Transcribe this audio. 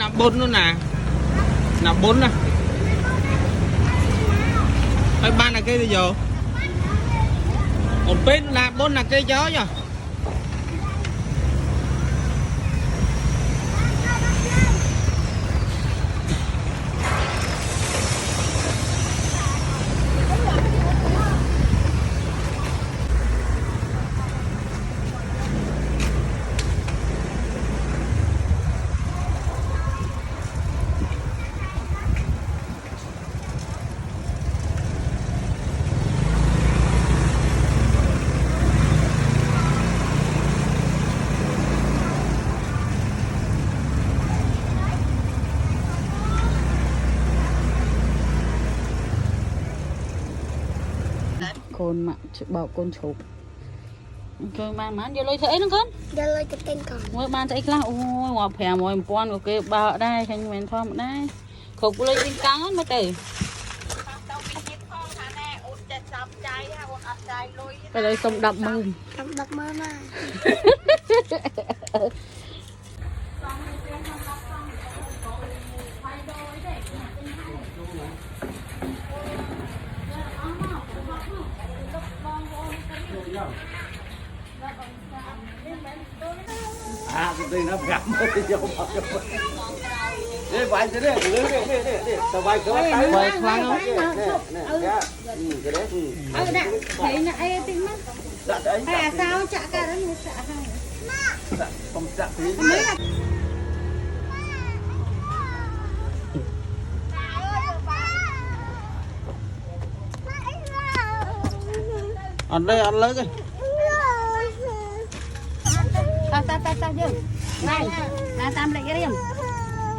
nạp bốn luôn nè. Nạp bốn nè. Ê, ba là cây gì vô? Một bên là bốn là cây chó nhá. Con mà bảo con chụp rồi bạn vô lấy thế nó con vô lấy cái tên còn mới bạn thấy là ôi ngọt phèo mồi một con cái bà ở đây thành mình thôi một đây khục lấy tinh cắn mới từ cái đây xong đập mồm đập mơ mà À, cái gì nó gặp mới vô vào. Đi vài cái đấy, đi. Tao vài cái tay vài khoang không? Cái đấy. thấy là ai tính mất. À sao chả cả đó như chả không. Không chặt tí. Ăn đây ăn lấy cái. Ta dương. Này, tam lại cái điểm.